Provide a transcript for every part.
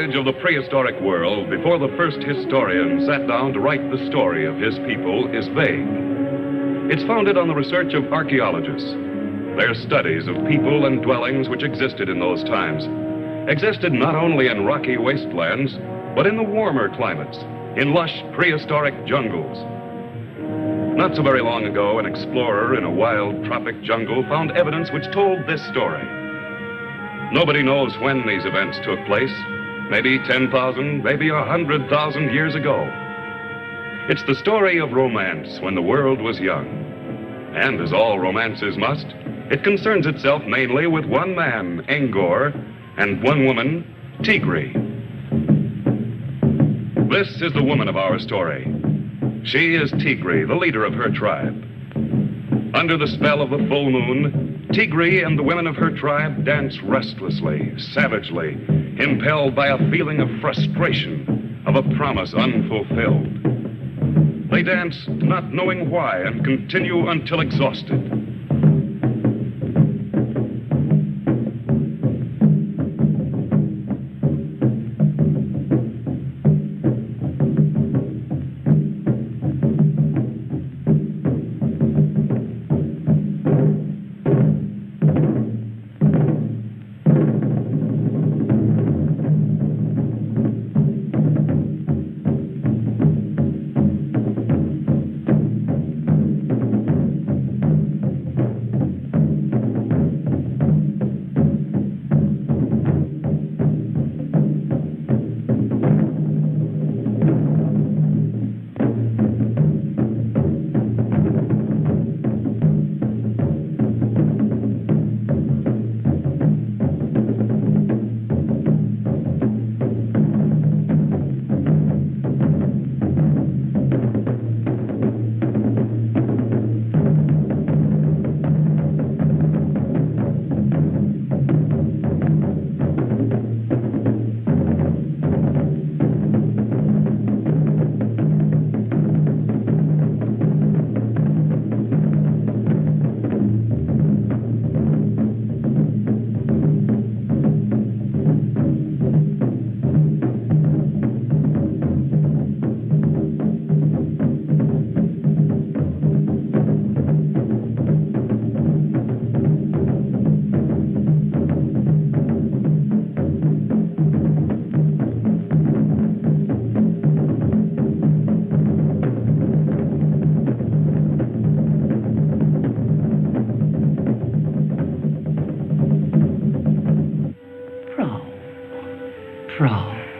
knowledge of the prehistoric world before the first historian sat down to write the story of his people is vague. It's founded on the research of archaeologists. Their studies of people and dwellings which existed in those times. Existed not only in rocky wastelands, but in the warmer climates, in lush prehistoric jungles. Not so very long ago, an explorer in a wild tropic jungle found evidence which told this story. Nobody knows when these events took place. Maybe 10,000, maybe 100,000 years ago. It's the story of romance when the world was young. And as all romances must, it concerns itself mainly with one man, Angor, and one woman, Tigri. This is the woman of our story. She is Tigri, the leader of her tribe. Under the spell of the full moon, Tigri and the women of her tribe dance restlessly, savagely, impelled by a feeling of frustration, of a promise unfulfilled. They dance not knowing why and continue until exhausted.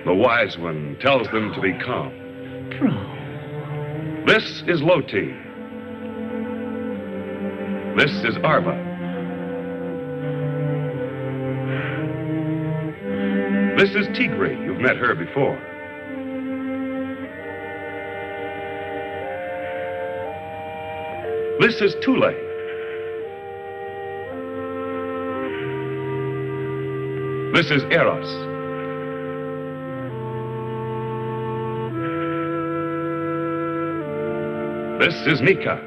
The wise one tells them to be calm. This is Loti. This is Arba. This is Tigri. You've met her before. This is Tule. This is Eros. This is Nika.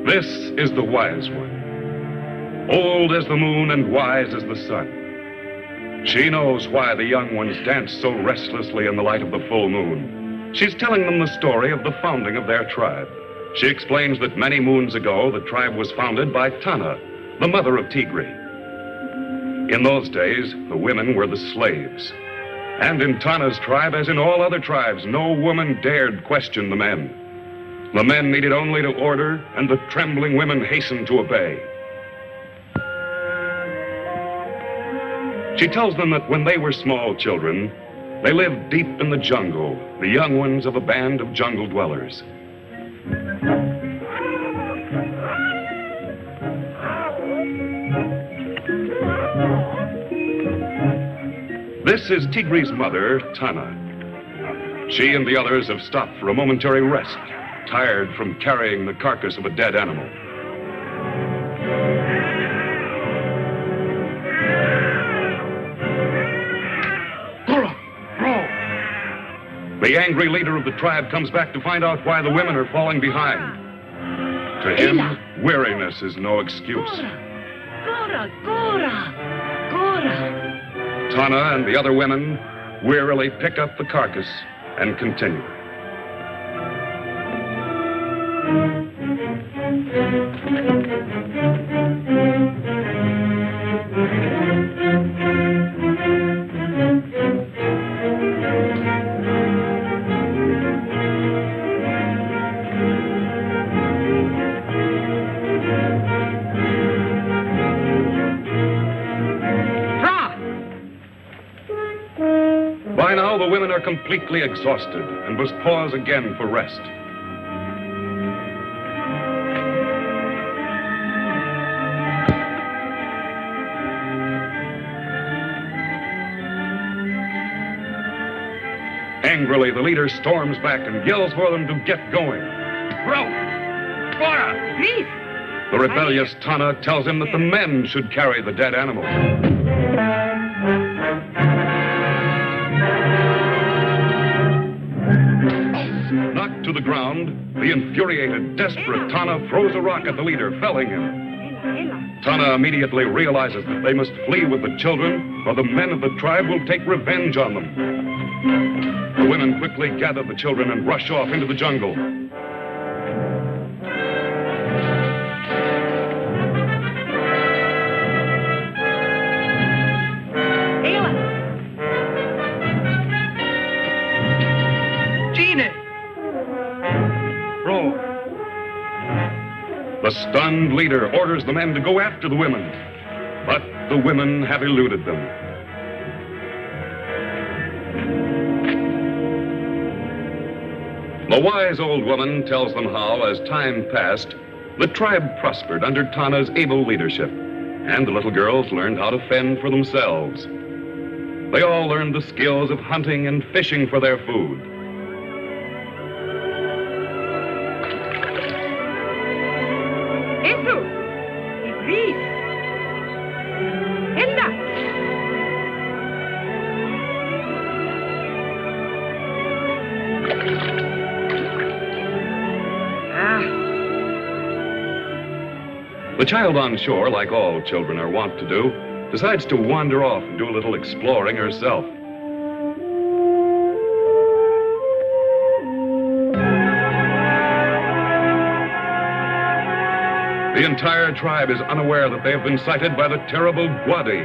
This is the wise one. Old as the moon and wise as the sun. She knows why the young ones dance so restlessly in the light of the full moon. She's telling them the story of the founding of their tribe. She explains that many moons ago, the tribe was founded by Tana, the mother of Tigri. In those days, the women were the slaves. And in Tana's tribe, as in all other tribes, no woman dared question the men. The men needed only to order, and the trembling women hastened to obey. She tells them that when they were small children, they lived deep in the jungle, the young ones of a band of jungle dwellers. This is Tigri's mother, Tana. She and the others have stopped for a momentary rest, tired from carrying the carcass of a dead animal. The angry leader of the tribe comes back to find out why the women are falling behind. To him, weariness is no excuse. Tana and the other women wearily pick up the carcass and continue. By now, the women are completely exhausted and must pause again for rest. Angrily, the leader storms back and yells for them to get going. Bro! Bora! Please! The rebellious Tana tells him that the men should carry the dead animal. Knocked to the ground, the infuriated, desperate Tana throws a rock at the leader, felling him. Tana immediately realizes that they must flee with the children, or the men of the tribe will take revenge on them. The women quickly gather the children and rush off into the jungle. The stunned leader orders the men to go after the women, but the women have eluded them. The wise old woman tells them how, as time passed, the tribe prospered under Tana's able leadership, and the little girls learned how to fend for themselves. They all learned the skills of hunting and fishing for their food. The child on shore, like all children are wont to do, decides to wander off and do a little exploring herself. The entire tribe is unaware that they have been sighted by the terrible Gwadi.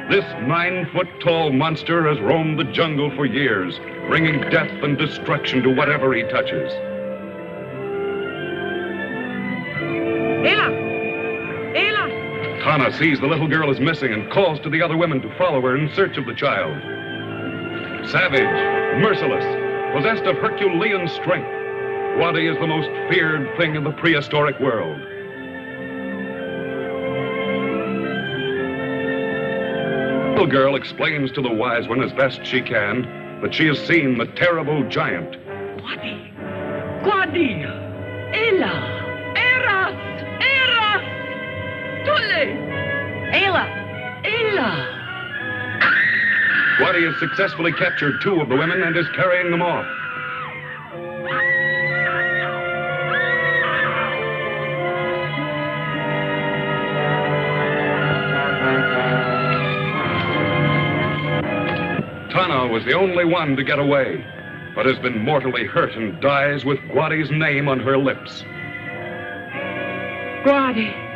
This 9-foot-tall monster has roamed the jungle for years, bringing death and destruction to whatever he touches. Tana sees the little girl is missing and calls to the other women to follow her in search of the child. Savage, merciless, possessed of Herculean strength, Gwadi is the most feared thing in the prehistoric world. The little girl explains to the wise one as best she can that she has seen the terrible giant. Gwadi! Gwadi! Ela! Ayla! Gwadi has successfully captured 2 of the women and is carrying them off. Tana was the only one to get away, but has been mortally hurt and dies with Gwadi's name on her lips. Gwadi!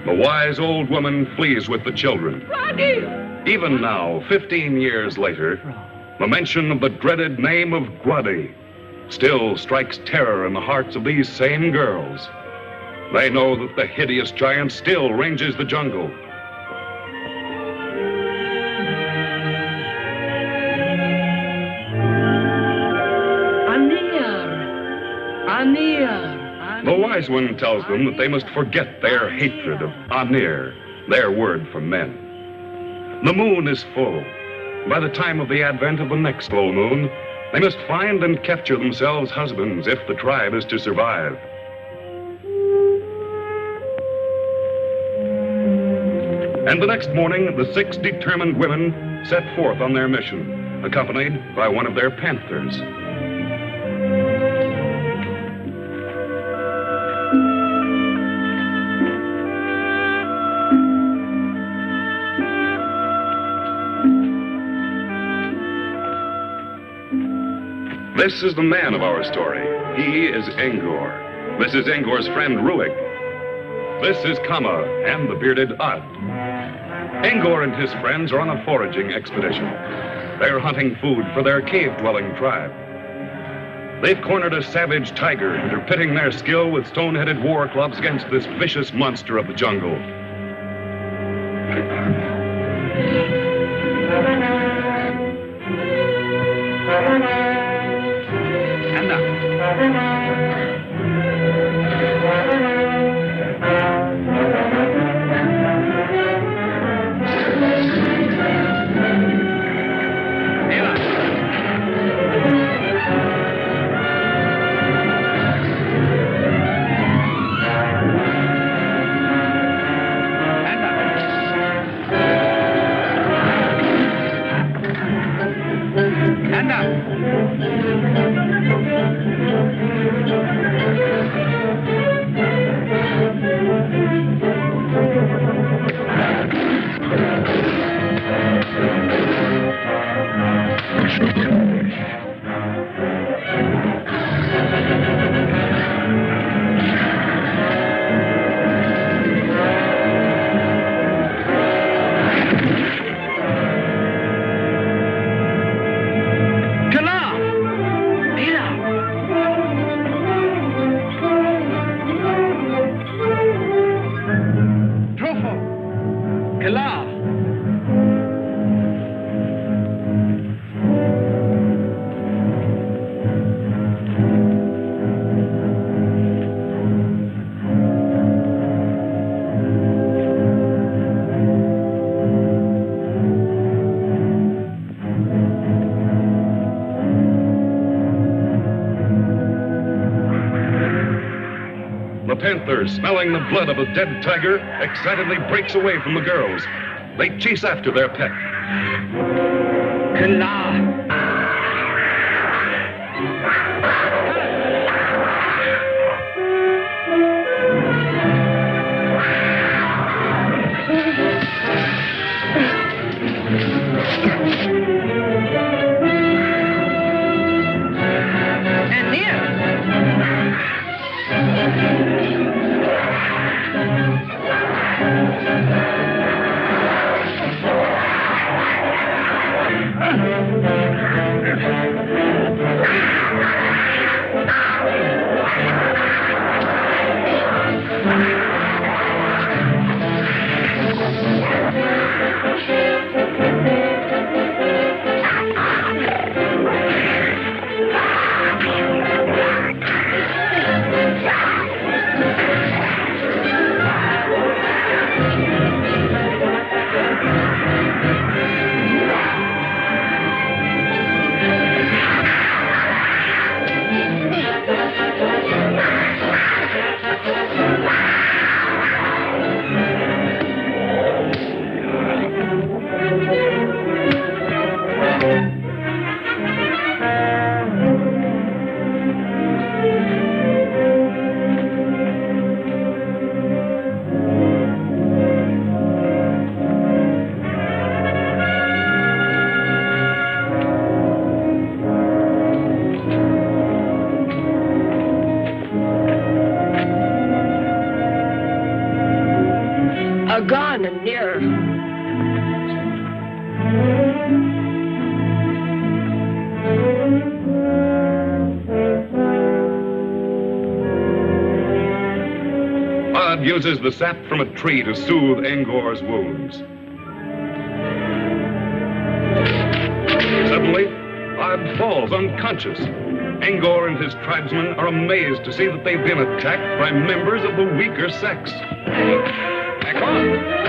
The wise old woman flees with the children. Even now, 15 years later, the mention of the dreaded name of Gwadi still strikes terror in the hearts of these same girls. They know that the hideous giant still ranges the jungle. The wise one tells them that they must forget their hatred of Anir, their word for men. The moon is full. By the time of the advent of the next full moon, they must find and capture themselves husbands if the tribe is to survive. And the next morning, the 6 determined women set forth on their mission, accompanied by one of their panthers. This is the man of our story. He is Engor. This is Engor's friend Ruig. This is Kama and the bearded Ad. Engor and his friends are on a foraging expedition. They're hunting food for their cave-dwelling tribe. They've cornered a savage tiger and are pitting their skill with stone-headed war clubs against this vicious monster of the jungle. The panther, smelling the blood of a dead tiger, excitedly breaks away from the girls. They chase after their pet. Gone and near. Ad uses the sap from a tree to soothe Angor's wounds. Suddenly, Ad falls unconscious. Angor and his tribesmen are amazed to see that they've been attacked by members of the weaker sex. Back on!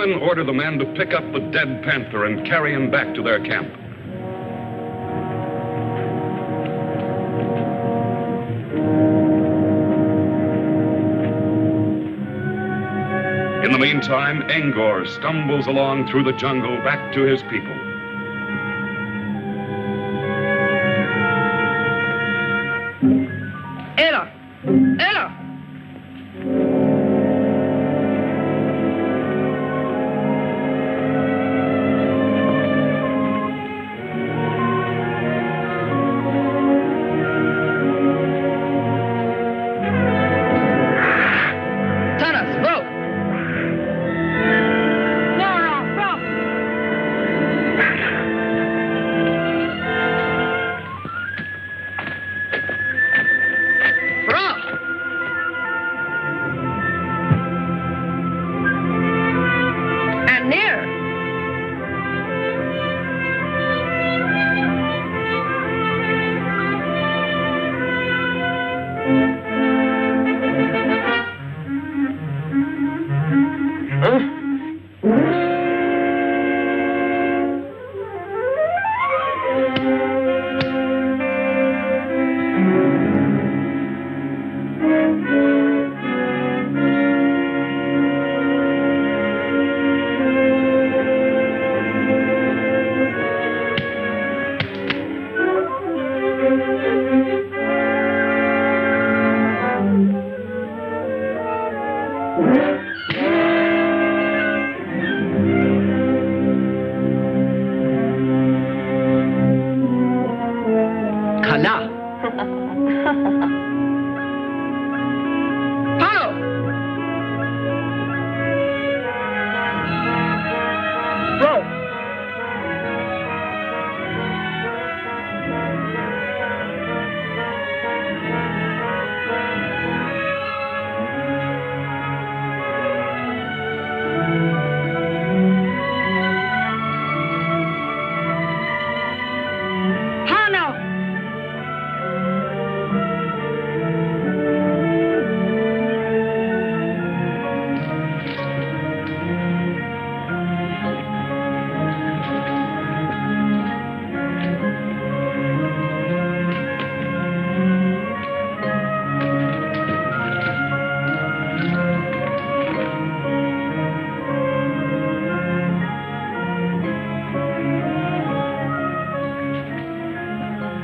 women order the men to pick up the dead panther and carry him back to their camp. In the meantime, Angor stumbles along through the jungle back to his people. Ella! Ella! Tallas, bro! Laura, bro! Bro! And near! Kala! Pano! Bro! Pano!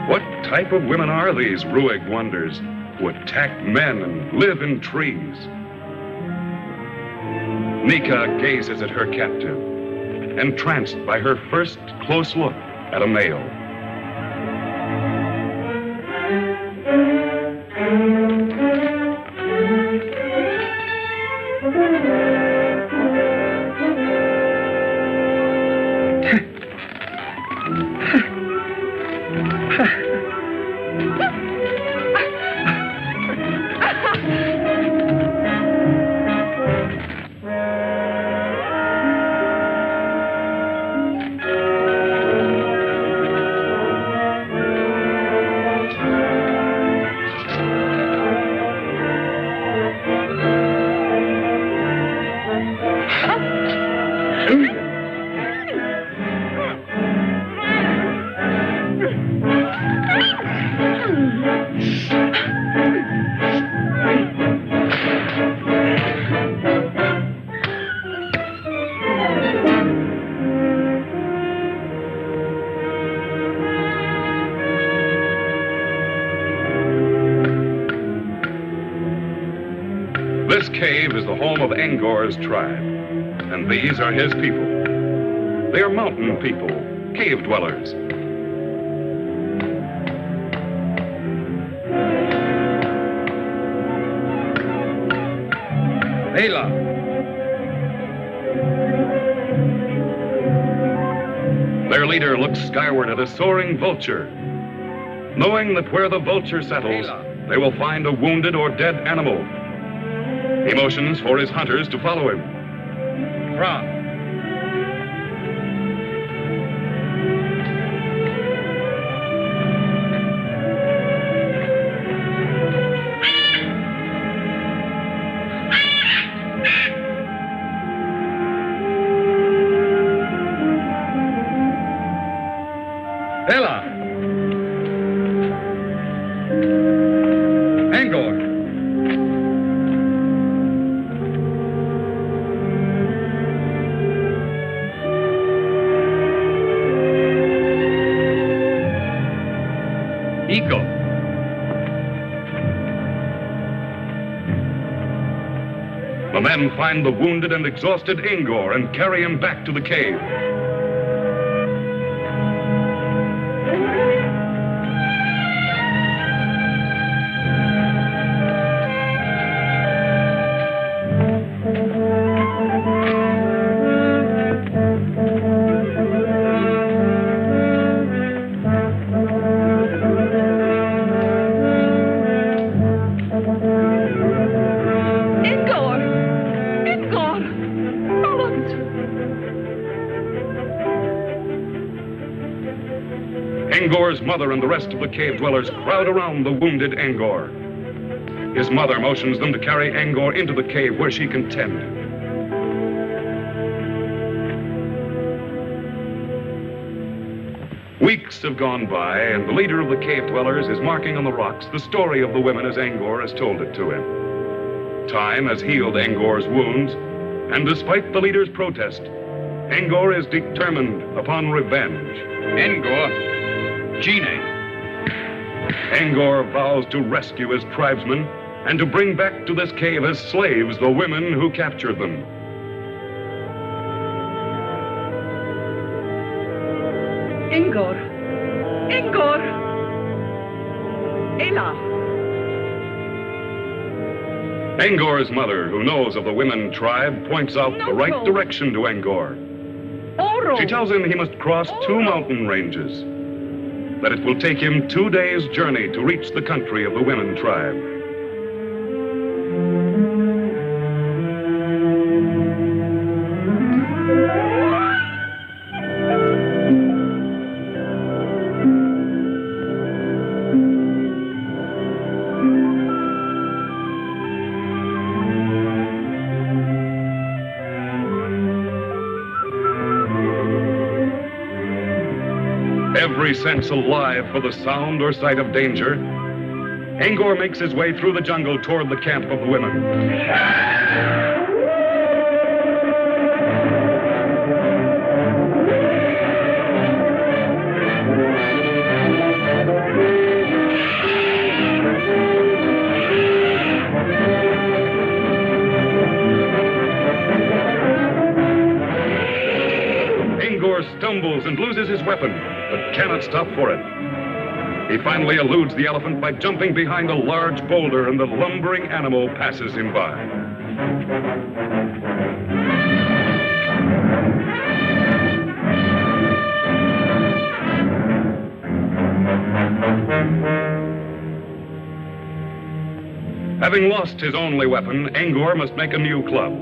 What type of women are these, Ruig wonders, who attack men and live in trees? Nika gazes at her captive, entranced by her first close look at a male. This cave is the home of Angor's tribe, and these are his people. They are mountain people, cave dwellers. Ayla. Their leader looks skyward at a soaring vulture, knowing that where the vulture settles, they will find a wounded or dead animal. He motions for his hunters to follow him. Ra. Angor. Eco. The men find the wounded and exhausted Engor and carry him back to the cave. Engor's mother and the rest of the cave dwellers crowd around the wounded Engor. His mother motions them to carry Engor into the cave where she can tend. Weeks have gone by, and the leader of the cave dwellers is marking on the rocks the story of the women as Engor has told it to him. Time has healed Engor's wounds, and despite the leader's protest, Engor is determined upon revenge. Engor. Gene. Angor vows to rescue his tribesmen and to bring back to this cave as slaves the women who captured them. Engor. Engor. Ela. Engor's mother, who knows of the women tribe, points out the right direction to Engor. Oro. She tells him he must cross 2 mountain ranges, that it will take him 2 days' journey to reach the country of the women tribe. Every sense alive for the sound or sight of danger, Angor makes his way through the jungle toward the camp of the women. Angor stumbles and loses his weapon, but cannot stop for it. He finally eludes the elephant by jumping behind a large boulder, and the lumbering animal passes him by. Having lost his only weapon, Angor must make a new club,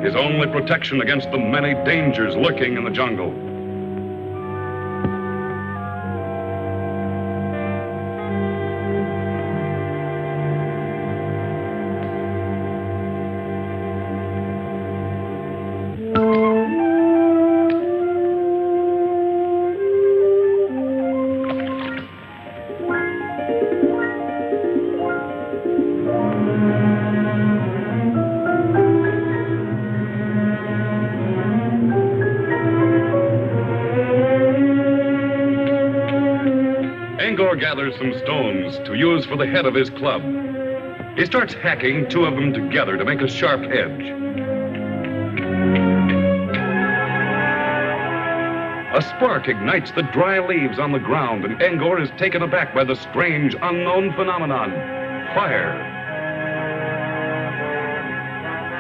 his only protection against the many dangers lurking in the jungle. Angor gathers some stones to use for the head of his club. He starts hacking 2 of them together to make a sharp edge. A spark ignites the dry leaves on the ground, and Angor is taken aback by the strange, unknown phenomenon, fire.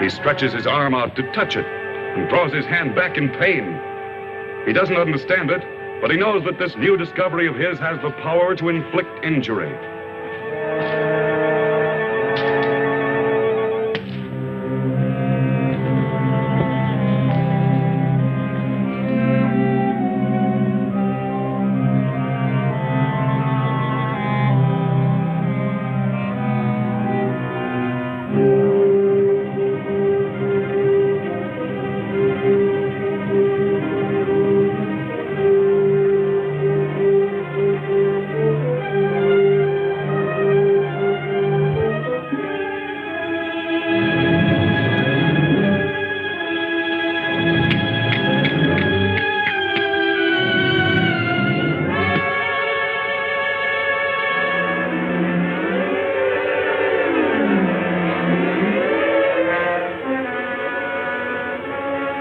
He stretches his arm out to touch it and draws his hand back in pain. He doesn't understand it, but he knows that this new discovery of his has the power to inflict injury.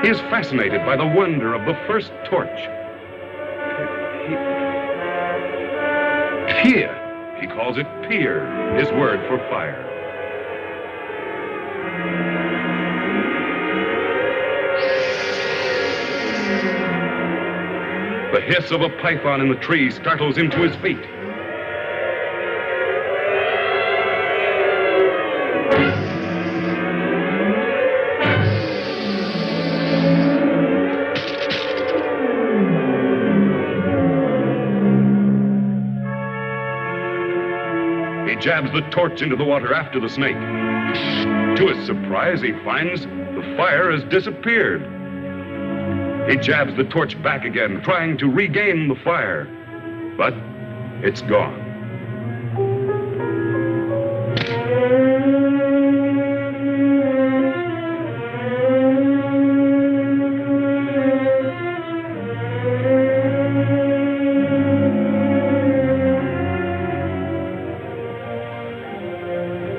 He is fascinated by the wonder of the first torch. Here. He calls it pier, his word for fire. The hiss of a python in the tree startles him to his feet. He jabs the torch into the water after the snake. To his surprise, he finds the fire has disappeared. He jabs the torch back again, trying to regain the fire, but it's gone.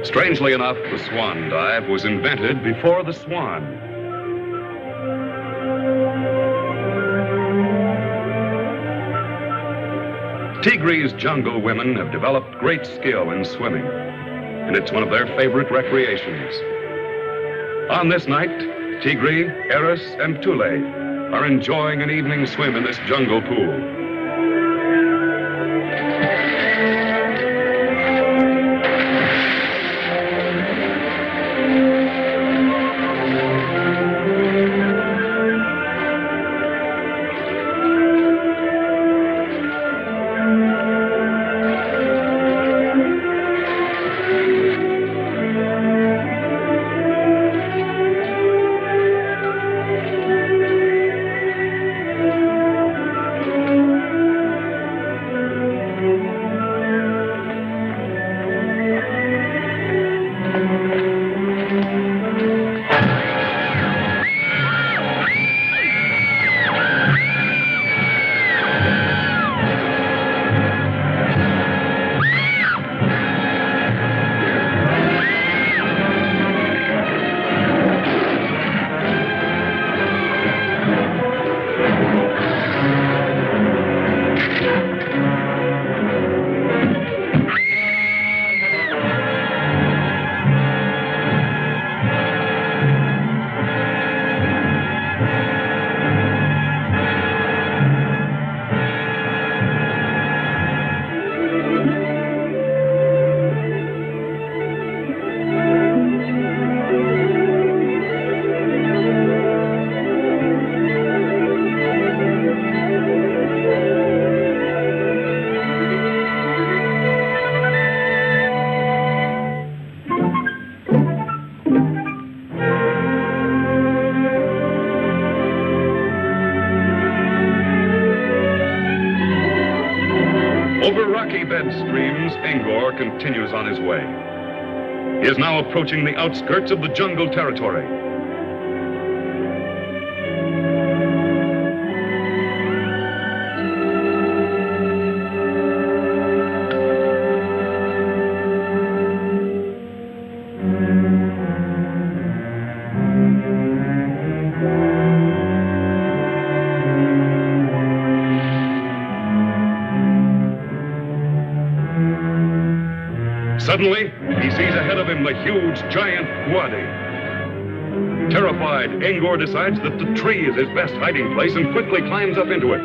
Strangely enough, the swan dive was invented before the swan. Tigri's jungle women have developed great skill in swimming, and it's one of their favorite recreations. On this night, Tigri, Eris, and Tule are enjoying an evening swim in this jungle pool. Over rocky-bed streams, Angor continues on his way. He is now approaching the outskirts of the jungle territory. Suddenly, he sees ahead of him the huge, giant wadi. Terrified, Engor decides that the tree is his best hiding place and quickly climbs up into it.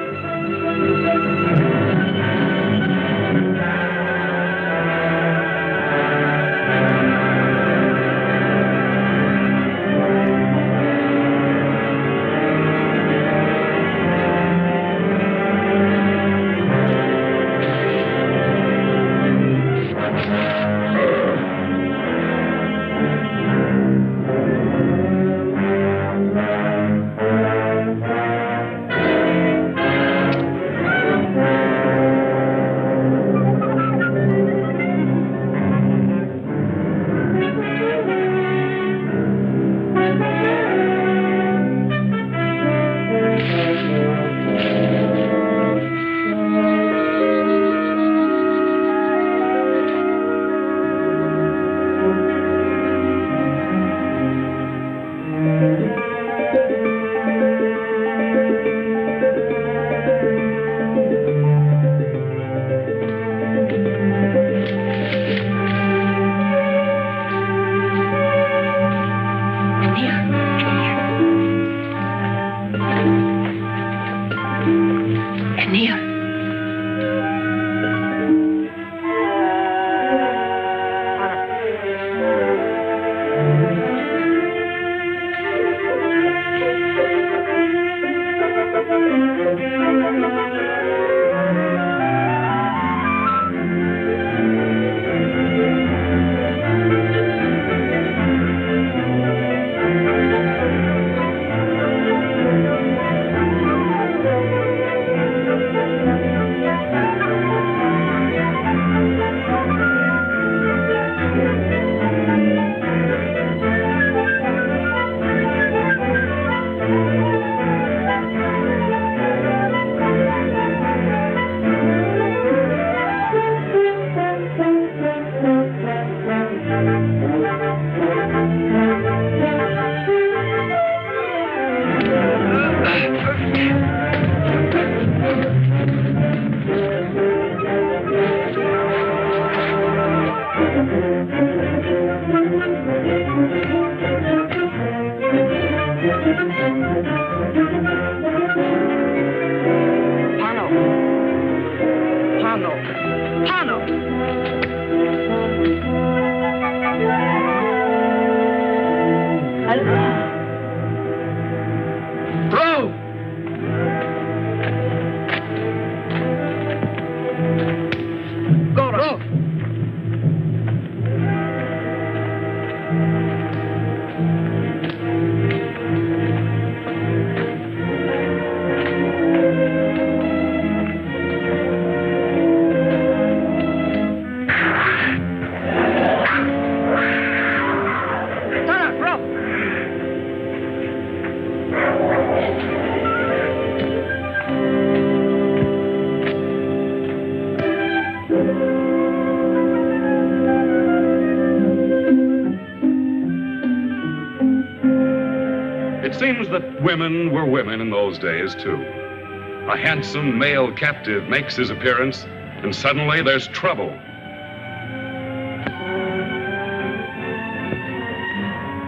It seems that women were women in those days, too. A handsome male captive makes his appearance, and suddenly there's trouble.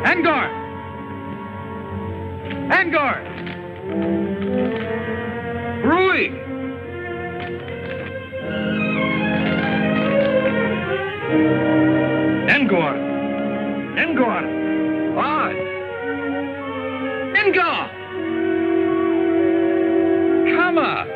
Angor! Angor! Rui! Angor! Angor! On! Engor! Come on!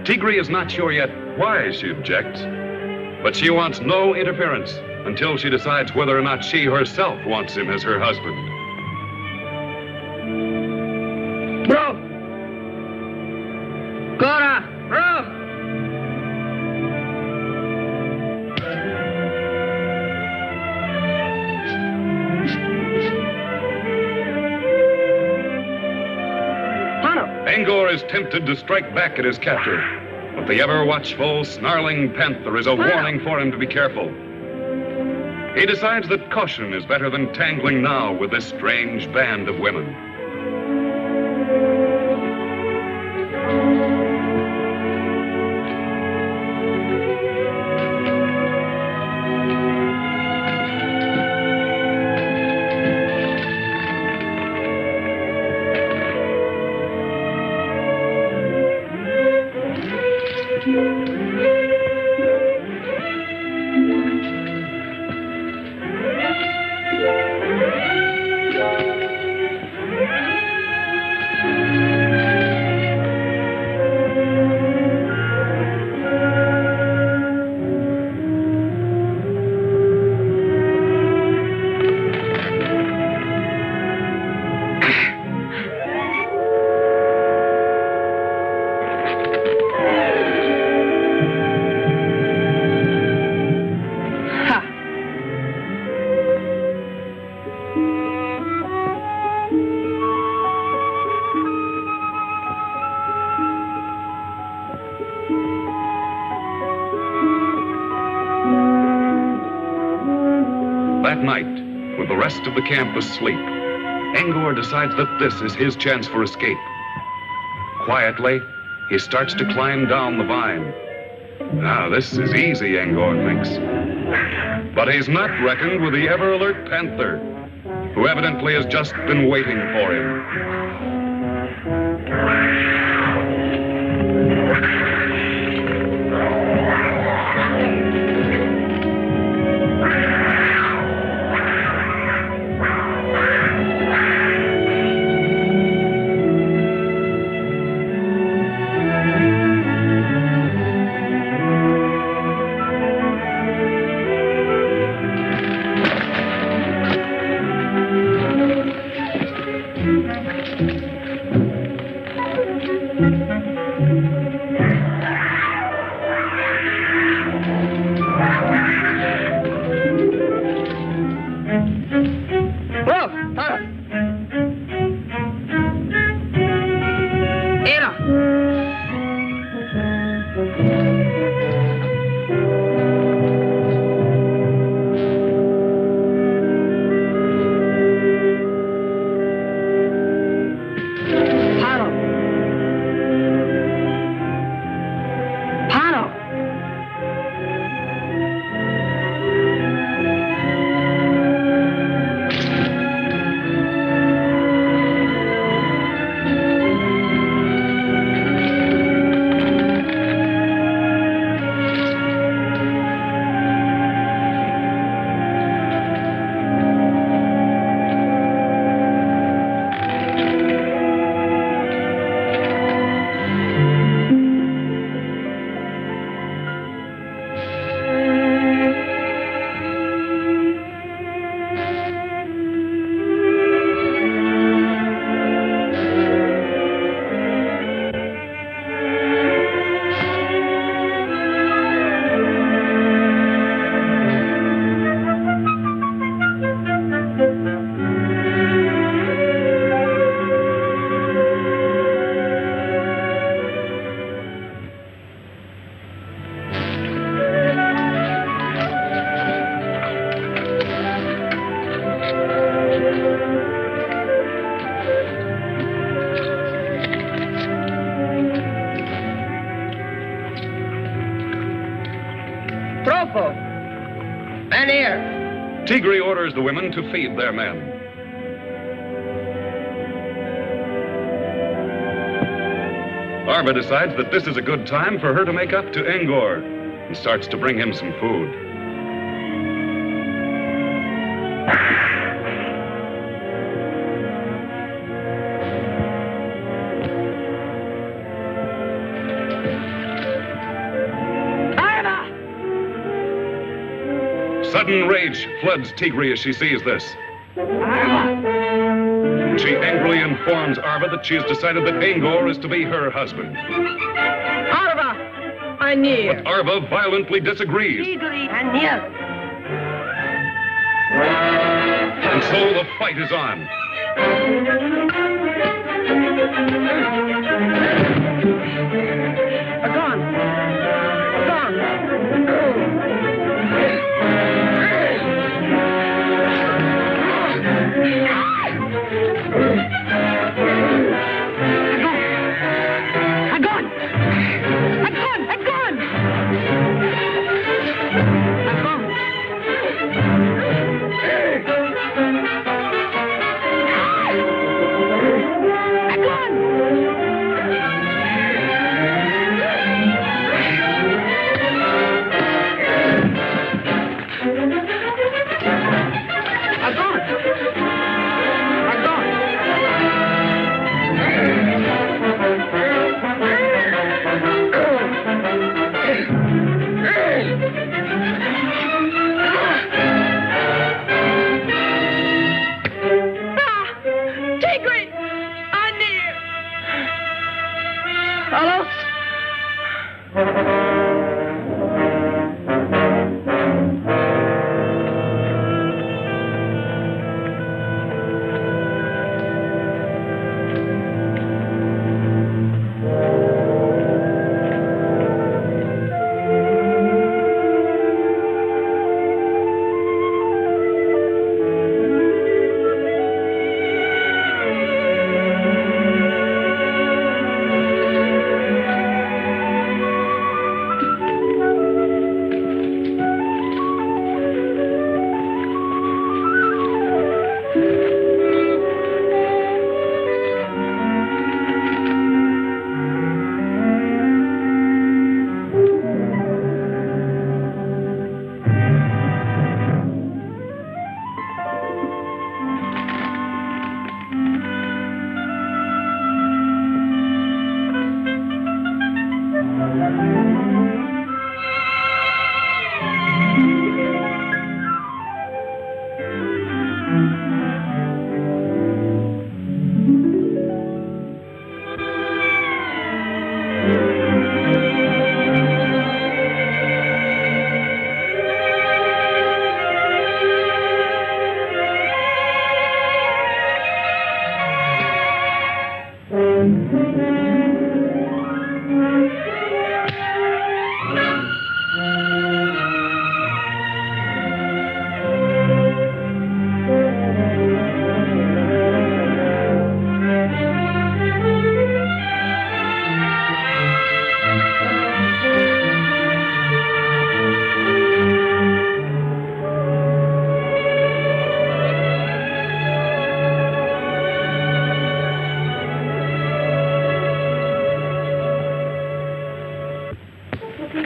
Tigri is not sure yet why she objects, but she wants no interference until she decides whether or not she herself wants him as her husband. Bro! Cora! Bro! Angor is tempted to strike back at his captor, but the ever-watchful, snarling panther is a warning for him to be careful. He decides that caution is better than tangling now with this strange band of women. That night, with the rest of the camp asleep, Angor decides that this is his chance for escape. Quietly, he starts to climb down the vine. Now, this is easy, Angor thinks. But he's not reckoned with the ever-alert panther, who evidently has just been waiting for him. Tigri orders the women to feed their men. Arba decides that this is a good time for her to make up to Engor and starts to bring him some food. Sudden rage floods Tigri as she sees this. She angrily informs Arba that she has decided that Angor is to be her husband. Arba, Anir. But Arba violently disagrees. Tigri, Anir. And so the fight is on. Gone.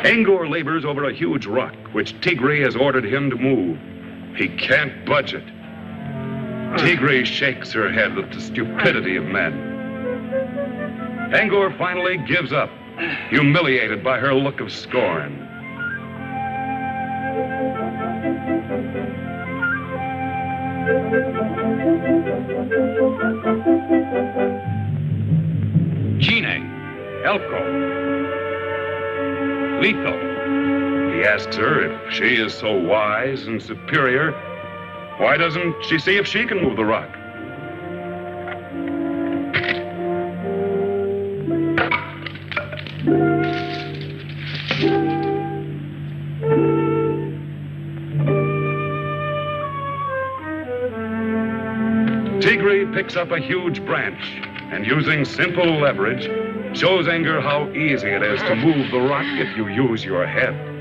Angor labors over a huge rock, which Tigri has ordered him to move. He can't budge it. Tigri shakes her head at the stupidity of men. Angor finally gives up, humiliated by her look of scorn. Gine, Elko, Lethal. He asks her if she is so wise and superior, why doesn't she see if she can move the rock? Tigri picks up a huge branch and, using simple leverage, shows Engor how easy it is to move the rock if you use your head.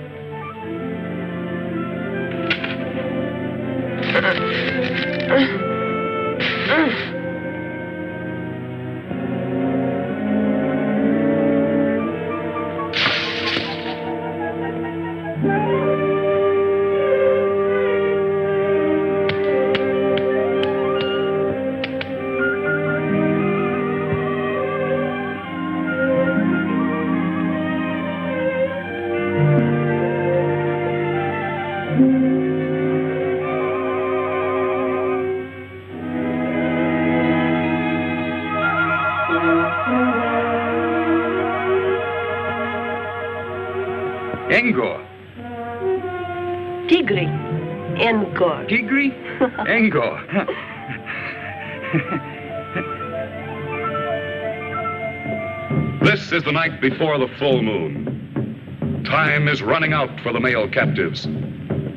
Engor. Tigri. Engor. Tigri? Engor. This is the night before the full moon. Time is running out for the male captives.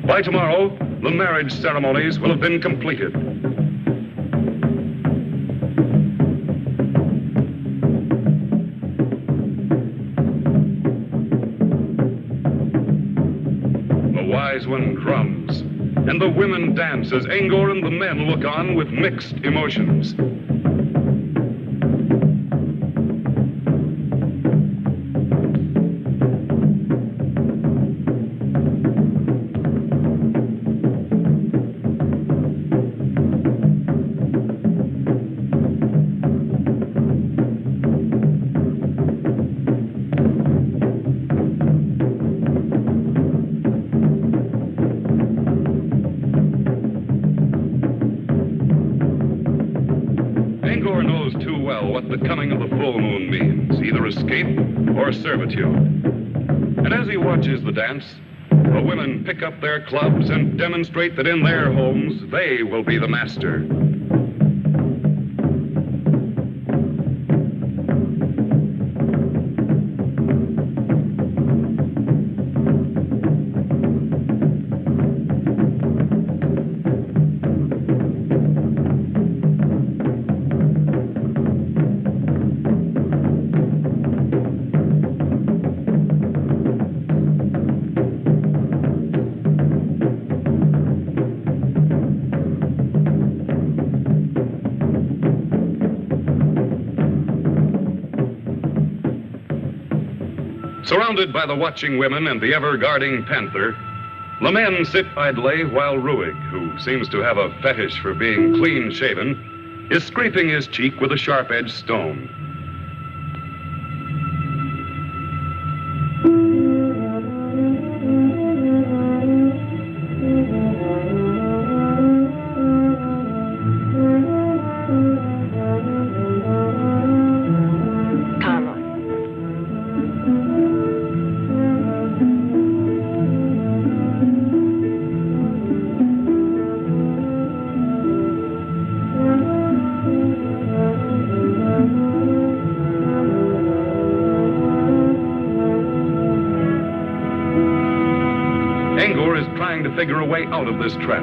By tomorrow, the marriage ceremonies will have been completed. The wise one drums, and the women dance as Angor and the men look on with mixed emotions. What the coming of the full moon means, either escape or servitude. And as he watches the dance, the women pick up their clubs and demonstrate that in their homes, they will be the master. Surrounded by the watching women and the ever-guarding panther, the men sit idly while Ruig, who seems to have a fetish for being clean-shaven, is scraping his cheek with a sharp-edged stone. Angor is trying to figure a way out of this trap.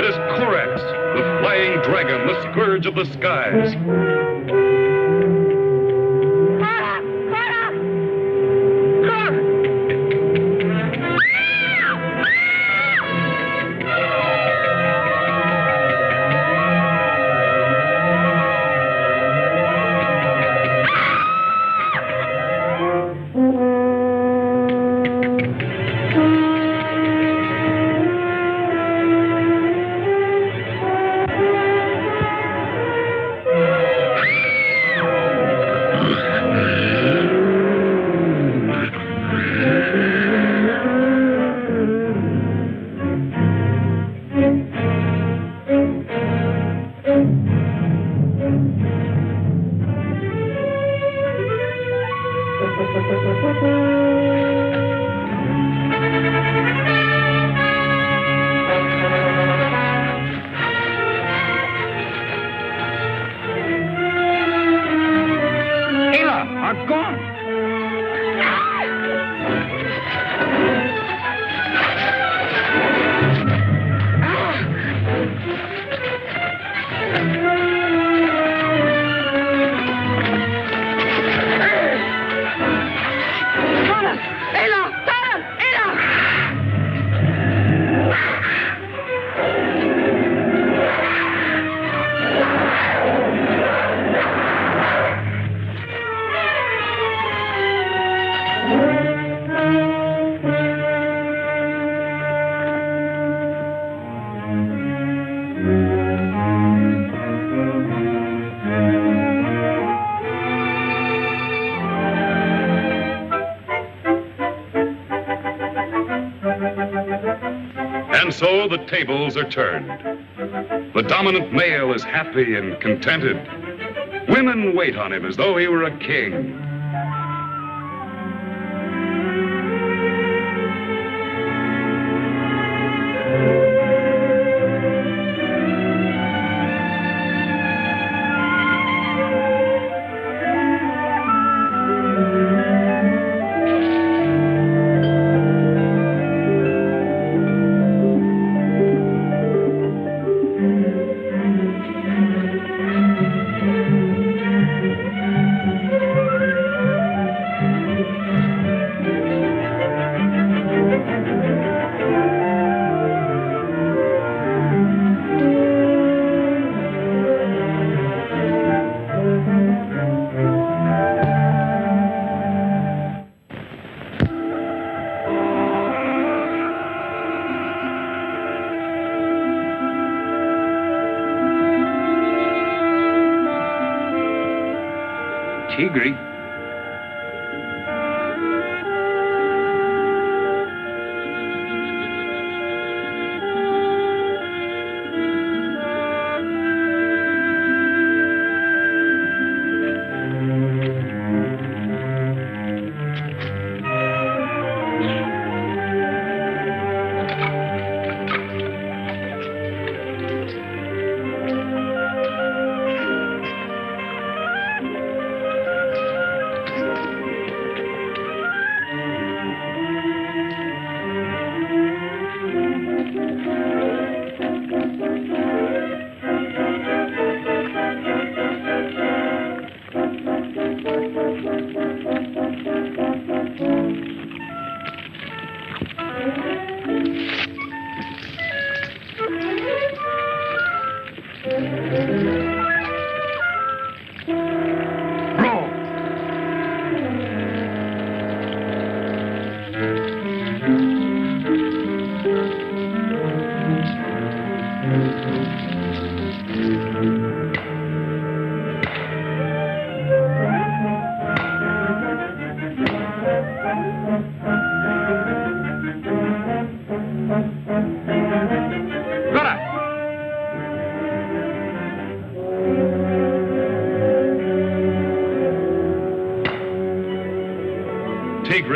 is Korax, the flying dragon, the scourge of the skies. And so the tables are turned. The dominant male is happy and contented. Women wait on him as though he were a king. Tigri.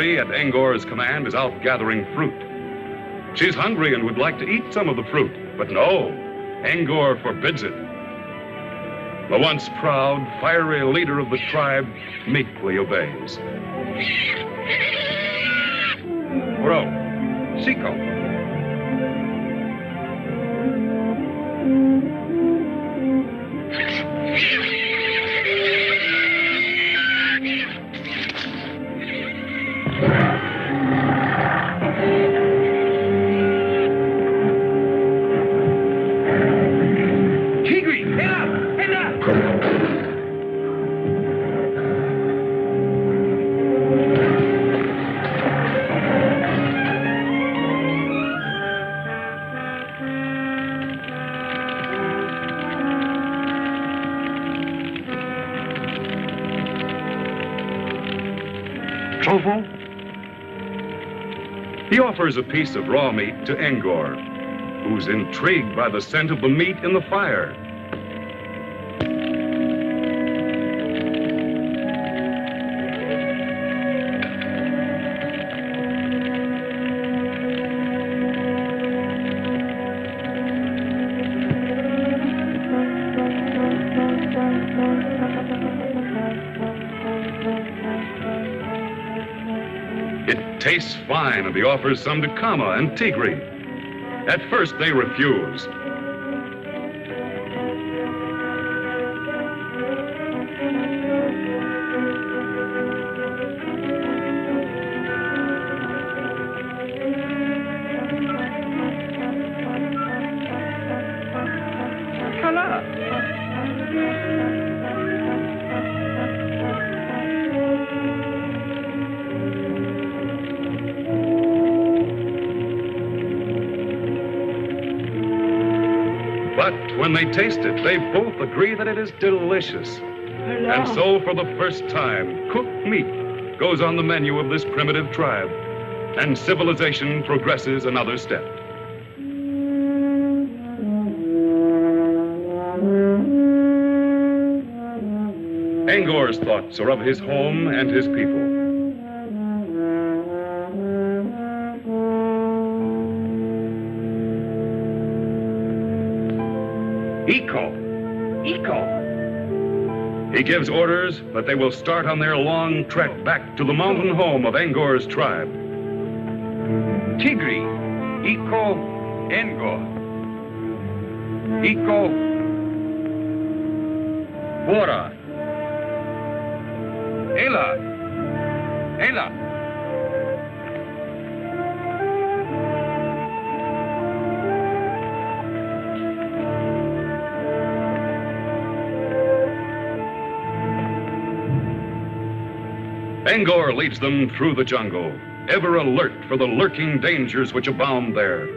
At Engor's command is out gathering fruit. She's hungry and would like to eat some of the fruit, but no, Angor forbids it. The once proud, fiery leader of the tribe meekly obeys. Bro, Chico. Truffle? He offers a piece of raw meat to Angor, who's intrigued by the scent of the meat in the fire. It tastes fine, and he offers some to Kama and Tigri. At first, they refuse. But when they taste it, they both agree that it is delicious. And so, for the first time, cooked meat goes on the menu of this primitive tribe, and civilization progresses another step. Angor's thoughts are of his home and his people. He gives orders that they will start on their long trek back to the mountain home of Angor's tribe. Tigri, Iko, Engor. Iko, Bora. Ela. Angor leads them through the jungle, ever alert for the lurking dangers which abound there.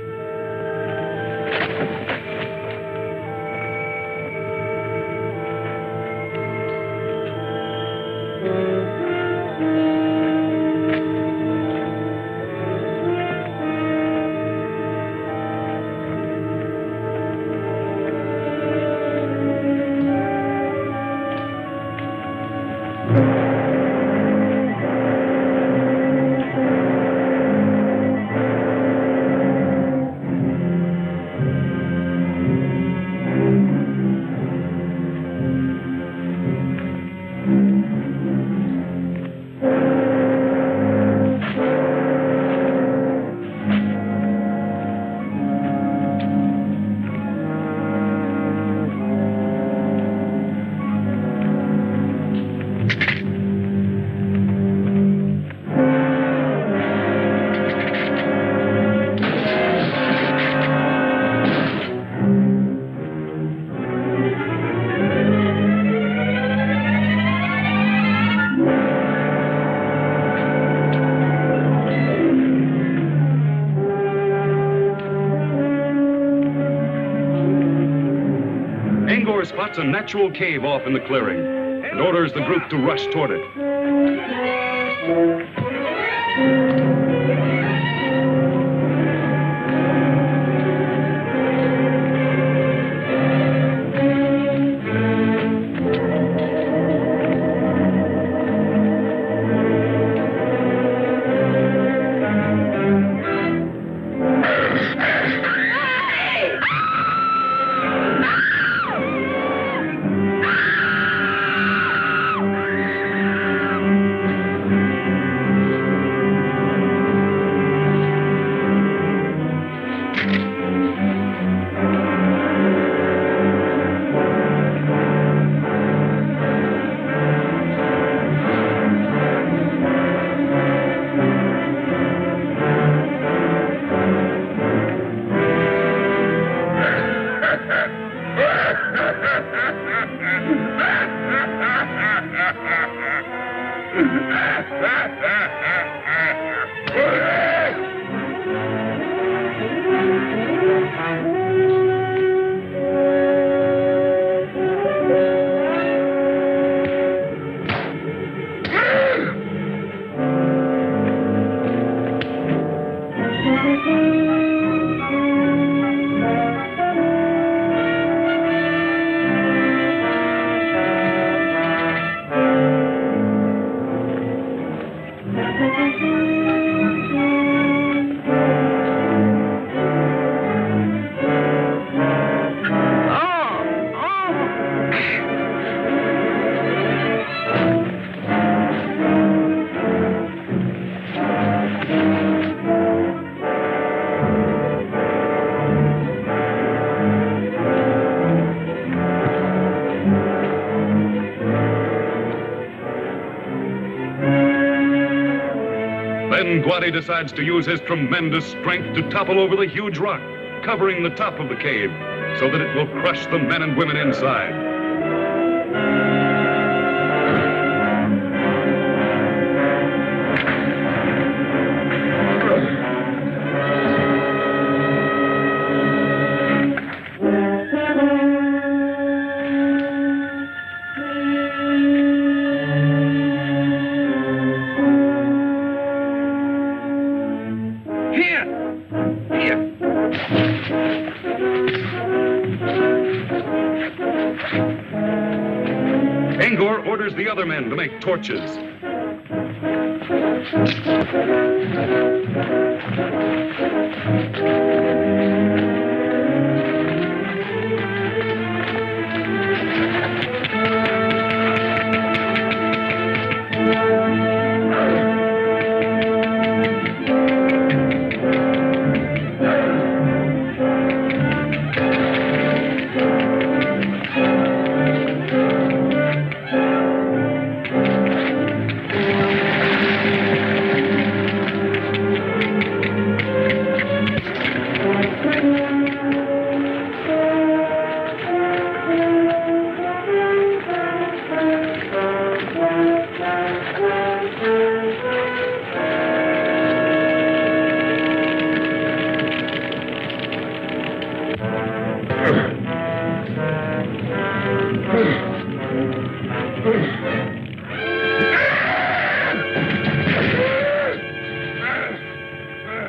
Spots a natural cave off in the clearing and orders the group to rush toward it. Guadi decides to use his tremendous strength to topple over the huge rock, covering the top of the cave, so that it will crush the men and women inside. Angor orders the other men to make torches.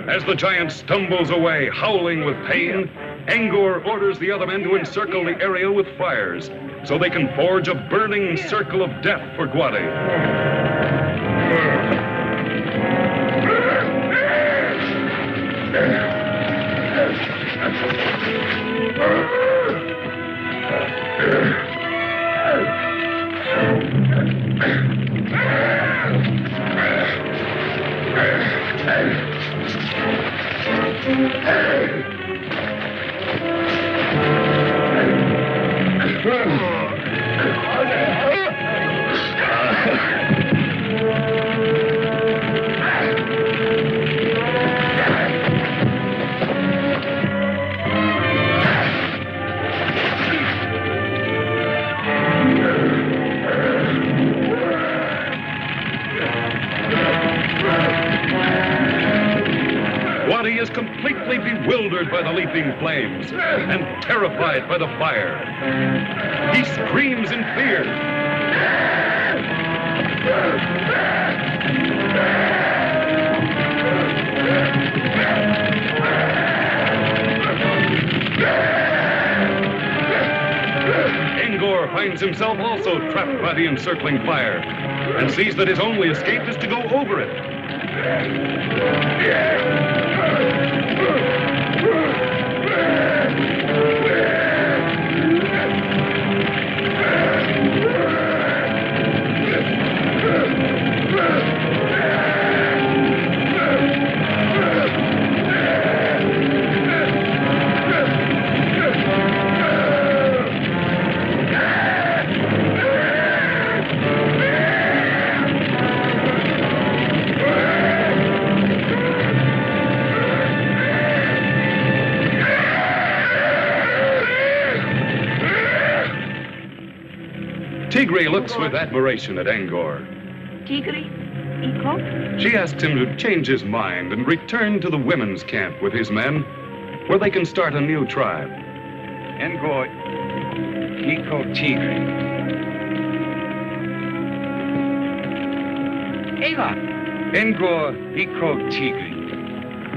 As the giant stumbles away, howling with pain, Angor orders the other men to encircle the area with fires, so they can forge a burning circle of death for Guadi. Guadi is completely bewildered by the leaping flames and terrified by the fire. He screams in fear. Engor finds himself also trapped by the encircling fire and sees that his only escape is to go over it. Tigri looks with admiration at Angor. Tigri, Iko? She asks him to change his mind and return to the women's camp with his men, where they can start a new tribe. Engor, Iko Tigri. Eva. Engor, Iko Tigri.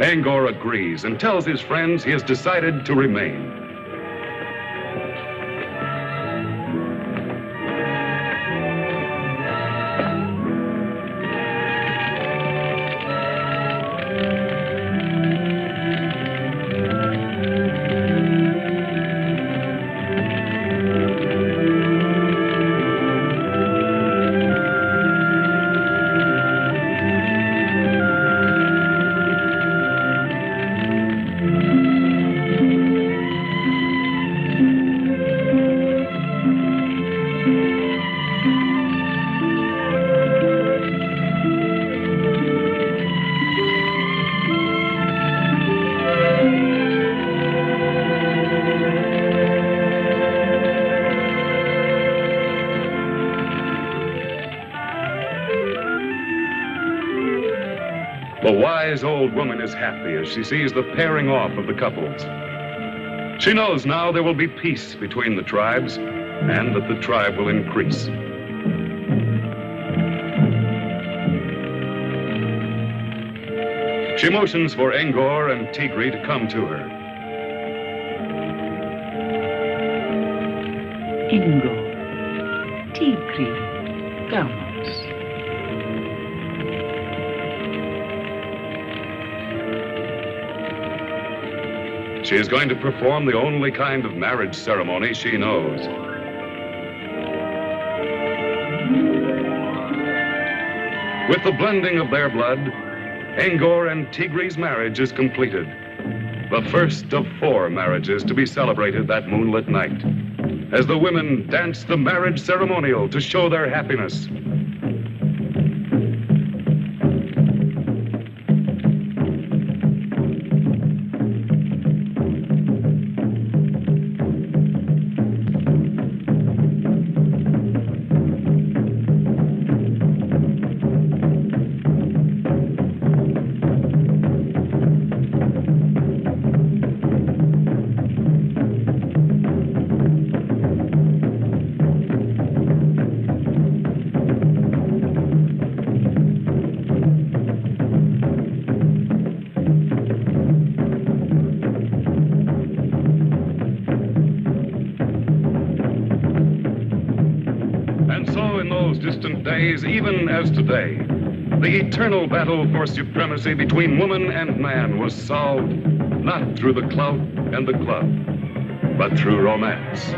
Angor agrees and tells his friends he has decided to remain. wise old woman is happy as she sees the pairing off of the couples. She knows now there will be peace between the tribes and that the tribe will increase. She motions for Engor and Tigri to come to her. Engor, Tigri, vamos. She is going to perform the only kind of marriage ceremony she knows. With the blending of their blood, Angor and Tigri's marriage is completed. The first of 4 marriages to be celebrated that moonlit night, as the women dance the marriage ceremonial to show their happiness. Distant days, even as today, the eternal battle for supremacy between woman and man was solved not through the clout and the club, but through romance.